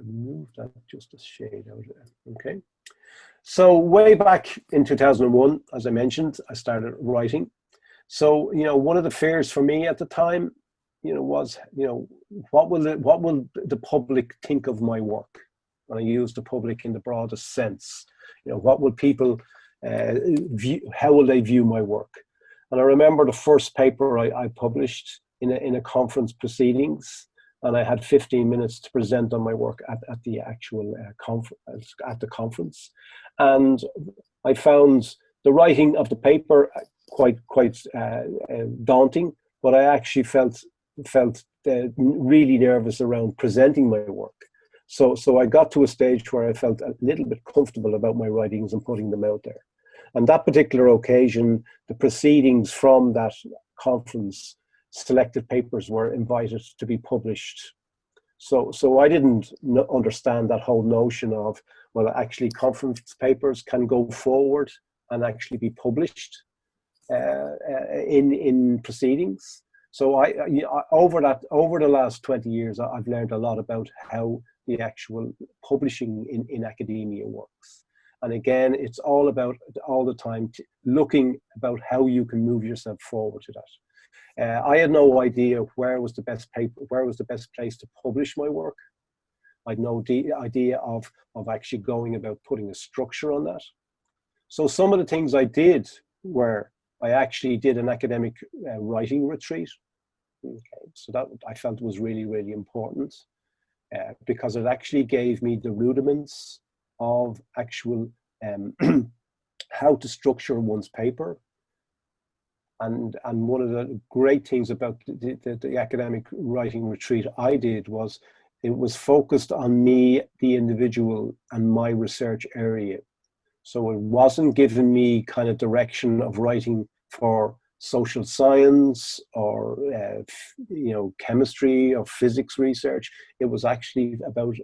Move that just a shade out there. Okay. So way back in 2001, as I mentioned, I started writing. So, one of the fears for me at the time, was, what will the public think of my work? And I use the public in the broadest sense. What will people view? How will they view my work? And I remember the first paper I published in a conference proceedings, and I had 15 minutes to present on my work at the actual conference, at the conference. And I found the writing of the paper quite daunting, but I actually felt really nervous around presenting my work. So I got to a stage where I felt a little bit comfortable about my writings and putting them out there. And that particular occasion, the proceedings from that conference, selected papers were invited to be published. So I didn't understand that whole notion of, well, actually conference papers can go forward and actually be published in proceedings. So over the last 20 years, I've learned a lot about how the actual publishing in academia works. And again, it's all about all the time looking about how you can move yourself forward to that. I had no idea where was the best place to publish my work. I had no idea of actually going about putting a structure on that. So some of the things I did were, I actually did an academic writing retreat. Okay, so that I felt was really, really important because it actually gave me the rudiments of actual how to structure one's paper. And one of the great things about the academic writing retreat I did was it was focused on me, the individual, and my research area. So it wasn't giving me kind of direction of writing for social science or chemistry or physics research. It was actually about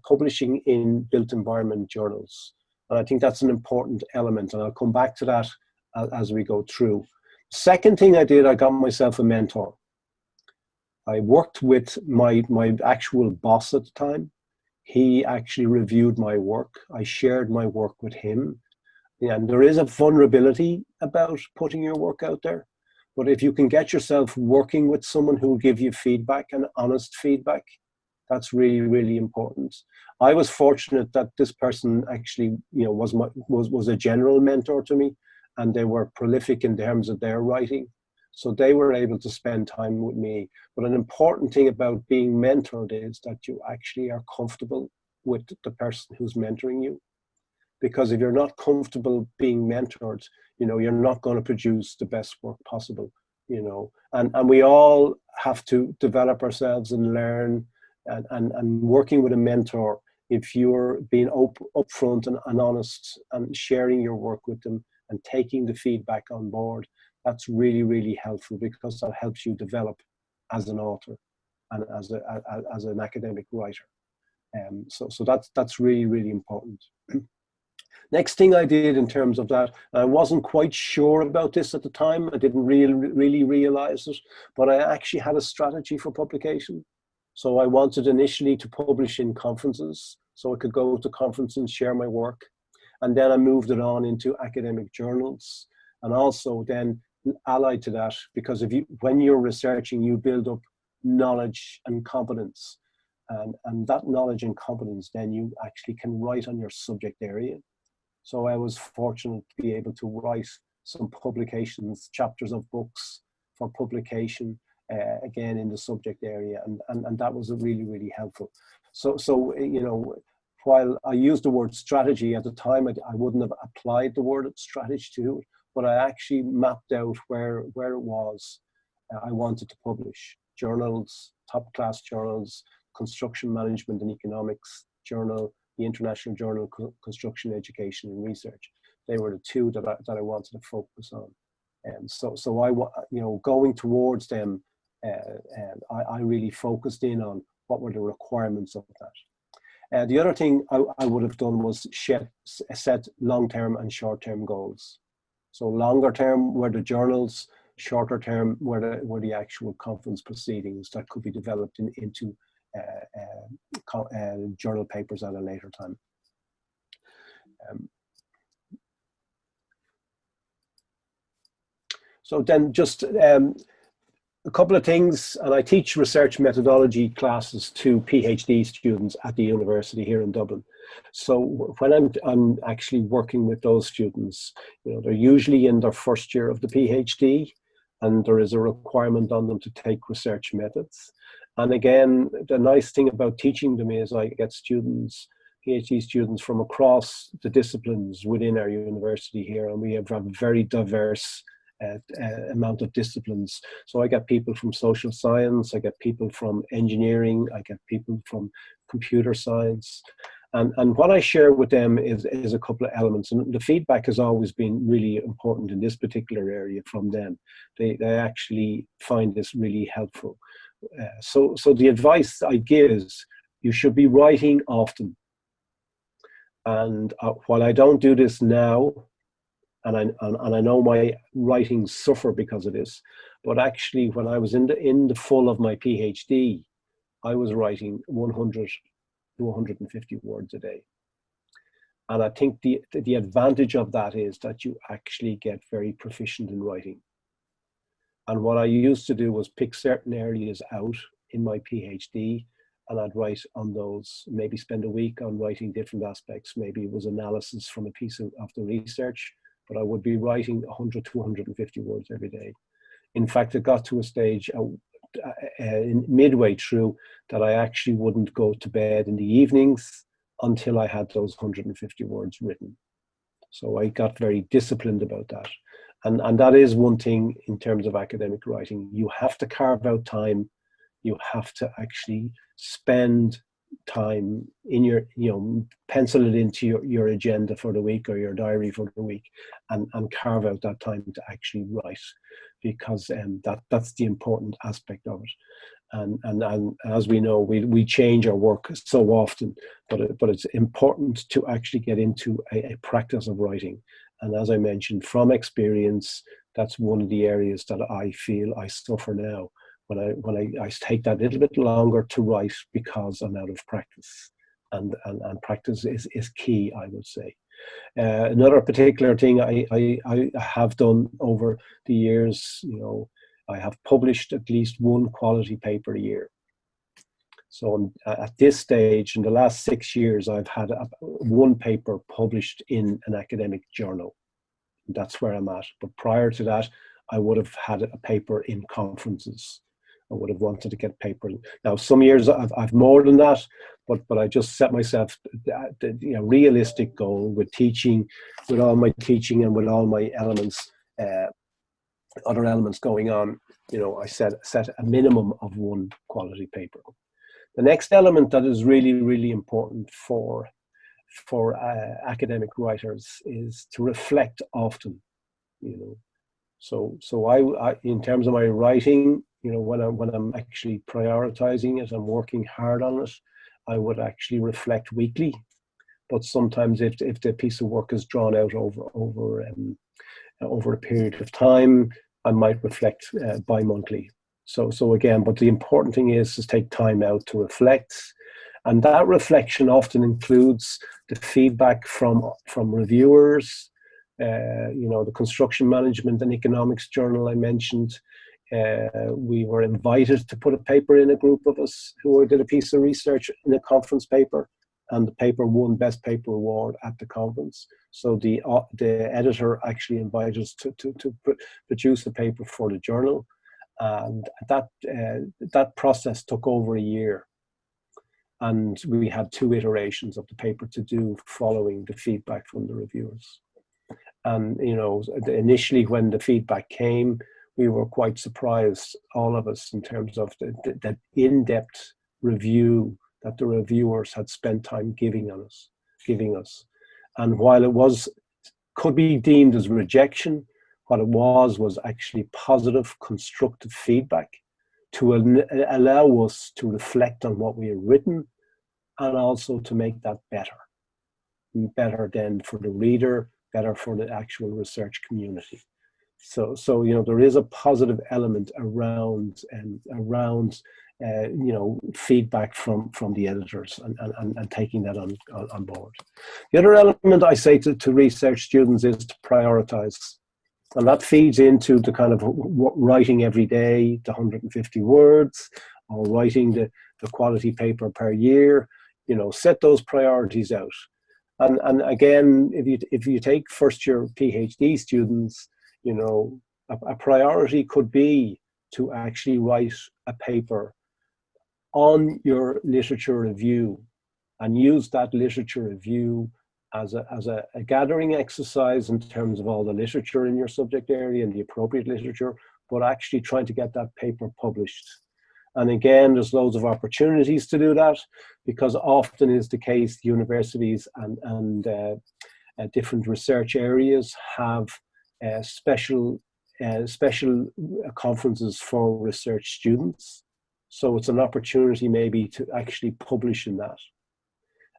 publishing in built environment journals. And I think that's an important element, and I'll come back to that as we go through. Second thing I did, I got myself a mentor. I worked with my actual boss at the time. He actually reviewed my work. I shared my work with him. And there is a vulnerability about putting your work out there. But if you can get yourself working with someone who will give you feedback and honest feedback, that's really, really important. I was fortunate that this person actually, was a general mentor to me, and they were prolific in terms of their writing. So they were able to spend time with me. But an important thing about being mentored is that you actually are comfortable with the person who's mentoring you. Because if you're not comfortable being mentored, you're not going to produce the best work possible, and we all have to develop ourselves and learn, and working with a mentor, if you're being upfront and honest and sharing your work with them and taking the feedback on board, that's really, really helpful, because that helps you develop as an author and as an academic writer. So that's really, really important. Next thing I did in terms of that, I wasn't quite sure about this at the time. I didn't really realize it, but I actually had a strategy for publication. So I wanted initially to publish in conferences, so I could go to conferences and share my work. And then I moved it on into academic journals. And also then allied to that, because when you're researching, you build up knowledge and competence. And that knowledge and competence, then you actually can write on your subject area. So I was fortunate to be able to write some publications, chapters of books for publication, again in the subject area, and that was really, really helpful. So while I used the word strategy at the time, I wouldn't have applied the word strategy to it, but I actually mapped out where it was I wanted to publish. Journals, top class journals, Construction Management and Economics journal, the International Journal of Construction Education and Research. They were the two that I wanted to focus on. And so I, going towards them, I really focused in on what were the requirements of that. The other thing I would have done was set long-term and short-term goals. So longer term were the journals, shorter term were the actual conference proceedings that could be developed into journal papers at a later time. So then just a couple of things, and I teach research methodology classes to PhD students at the university here in Dublin. So when I'm actually working with those students, they're usually in their first year of the PhD, and there is a requirement on them to take research methods. And again, the nice thing about teaching them is I get students, PhD students from across the disciplines within our university here, and we have a very diverse amount of disciplines. So I get people from social science, I get people from engineering, I get people from computer science. And what I share with them is a couple of elements. And the feedback has always been really important in this particular area from them. They actually find this really helpful. So the advice I give is you should be writing often. And while I don't do this now, and I know my writings suffer because of this, but actually when I was in the full of my PhD, I was writing 100 to 150 words a day. And I think the advantage of that is that you actually get very proficient in writing. And what I used to do was pick certain areas out in my PhD, and I'd write on those, maybe spend a week on writing different aspects. Maybe it was analysis from a piece of the research, but I would be writing 100 to 150 words every day. In fact, it got to a stage midway through that I actually wouldn't go to bed in the evenings until I had those 150 words written. So I got very disciplined about that. And that is one thing in terms of academic writing. You have to carve out time. You have to actually spend time in your, pencil it into your agenda for the week or your diary for the week, and carve out that time to actually write, because that's the important aspect of it. And as we know, we change our work so often, but it's important to actually get into a practice of writing. And as I mentioned, from experience, that's one of the areas that I feel I suffer now, when I take that little bit longer to write because I'm out of practice. And practice is key, I would say. Another particular thing I have done over the years, I have published at least one quality paper a year. So at this stage, in the last 6 years, I've had one paper published in an academic journal. That's where I'm at. But prior to that, I would have had a paper in conferences. I would have wanted to get paper. Now, some years I've more than that, but I just set myself the realistic goal with teaching, with all my teaching and with all my elements, other elements going on. I set a minimum of one quality paper. The next element that is really, really important for academic writers is to reflect often. So I in terms of my writing, when I'm actually prioritizing it, I'm working hard on it, I would actually reflect weekly. But sometimes if the piece of work is drawn out over a period of time, I might reflect bi-monthly. So again, but the important thing is to take time out to reflect. And that reflection often includes the feedback from reviewers, the construction management and economics journal I mentioned. We were invited to put a paper in, a group of us who did a piece of research in a conference paper, and the paper won Best Paper Award at the conference. So the editor actually invited us to produce the paper for the journal. And that process took over a year, and we had 2 iterations of the paper to do following the feedback from the reviewers. And initially when the feedback came, we were quite surprised, all of us, in terms of the in-depth review that the reviewers had spent time giving us. And while it could be deemed as rejection, what it was actually positive, constructive feedback to allow us to reflect on what we had written, and also to make that better then for the reader, better for the actual research community. So there is a positive element around feedback from the editors, and taking that on board. The other element I say to research students is to prioritize. And that feeds into the kind of writing every day, the 150 words, or writing the quality paper per year. Set those priorities out. And again, if you take first year PhD students, a priority could be to actually write a paper on your literature review, and use that literature review as a gathering exercise in terms of all the literature in your subject area and the appropriate literature, but actually trying to get that paper published. And again, there's loads of opportunities to do that, because often is the case, universities and different research areas have special conferences for research students. So it's an opportunity maybe to actually publish in that.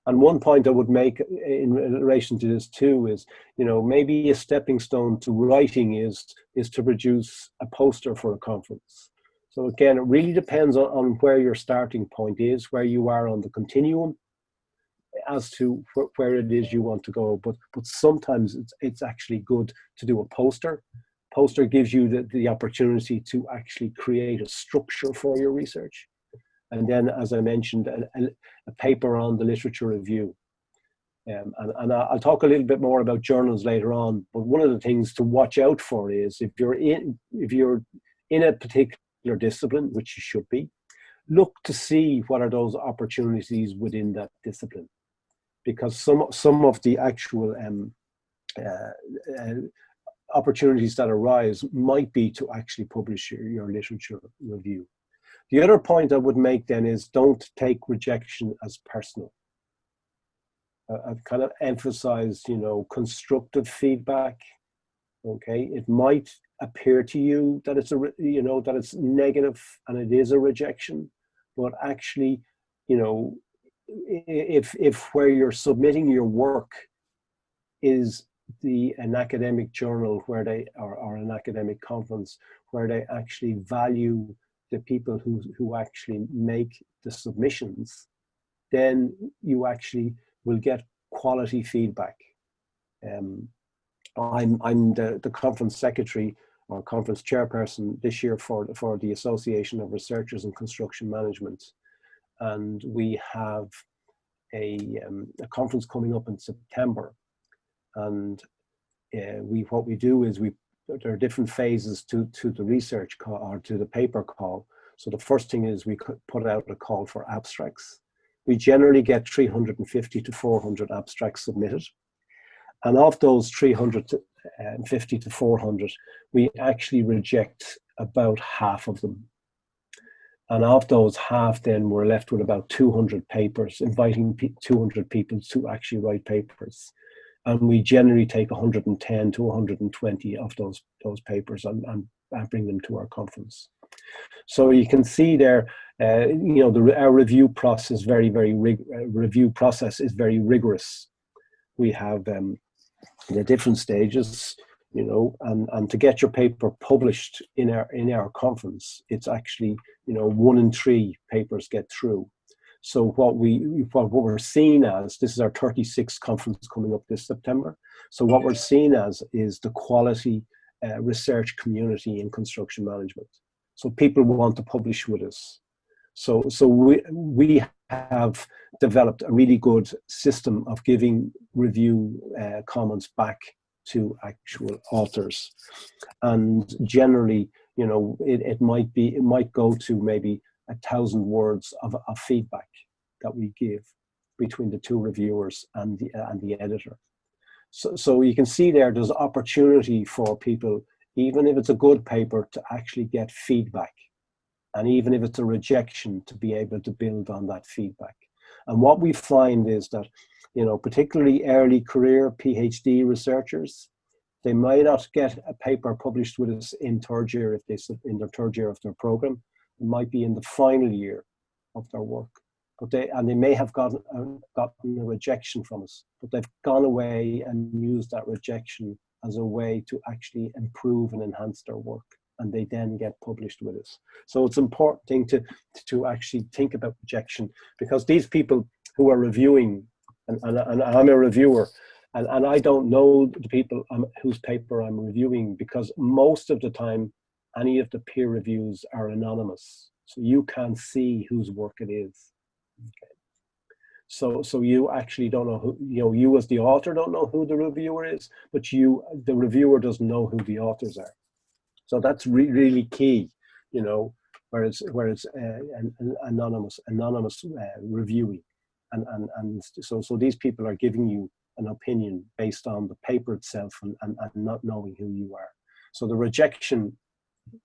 And one point I would make in relation to this too is, maybe a stepping stone to writing is to produce a poster for a conference. So again, it really depends on where your starting point is, where you are on the continuum, as to where it is you want to go. But sometimes it's actually good to do a poster. Poster gives you the opportunity to actually create a structure for your research. And then, as I mentioned, a paper on the literature review. And I'll talk a little bit more about journals later on, but one of the things to watch out for is if you're in a particular discipline, which you should be, look to see what are those opportunities within that discipline. Because some of the actual opportunities that arise might be to actually publish your literature review. The other point I would make then is, don't take rejection as personal. I've kind of emphasized, constructive feedback. Okay, it might appear to you that it's that it's negative and it is a rejection, but actually, if where you're submitting your work is an academic journal or an academic conference where they actually value the people who actually make the submissions, then you actually will get quality feedback. I'm the conference secretary or conference chairperson this year for the Association of Researchers in Construction Management, and we have a conference coming up in September. And what we do is there are different phases to the research call, or to the paper call. So the first thing is we put out a call for abstracts. We generally get 350 to 400 abstracts submitted. And of those 350 to 400, we actually reject about half of them. And of those half, then we're left with about 200 papers, inviting 200 people to actually write papers. And we generally take 110 to 120 of those papers and bring them to our conference. So you can see there, our review process review process is very rigorous. We have the different stages, and to get your paper published in our conference, it's actually 1 in 3 papers get through. So what we're seeing as, this is our 36th conference coming up this September. So what we're seeing as is the quality research community in construction management. So people want to publish with us. So we have developed a really good system of giving review comments back to actual authors. And generally, it might go to maybe 1,000 words of feedback that we give between the 2 reviewers and the editor. So you can see there's opportunity for people, even if it's a good paper, to actually get feedback, and even if it's a rejection, to be able to build on that feedback. And what we find is that, particularly early career PhD researchers, they might not get a paper published with us in third year in their third year of their program. It might be in the final year of their work, but they may have gotten a rejection from us, but they've gone away and used that rejection as a way to actually improve and enhance their work. and they then get published with us. So it's an important thing to actually think about rejection, because these people who are reviewing, and I'm a reviewer, and I don't know the people whose paper I'm reviewing, because most of the time any of the peer reviews are anonymous, so you can't see whose work it is. Okay. So you actually don't know who, you as the author don't know who the reviewer is, but the reviewer doesn't know who the authors are. So that's really key, where it's an anonymous reviewing, and so these people are giving you an opinion based on the paper itself, and not knowing who you are. So the rejection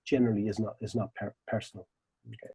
generally is not personal. Okay.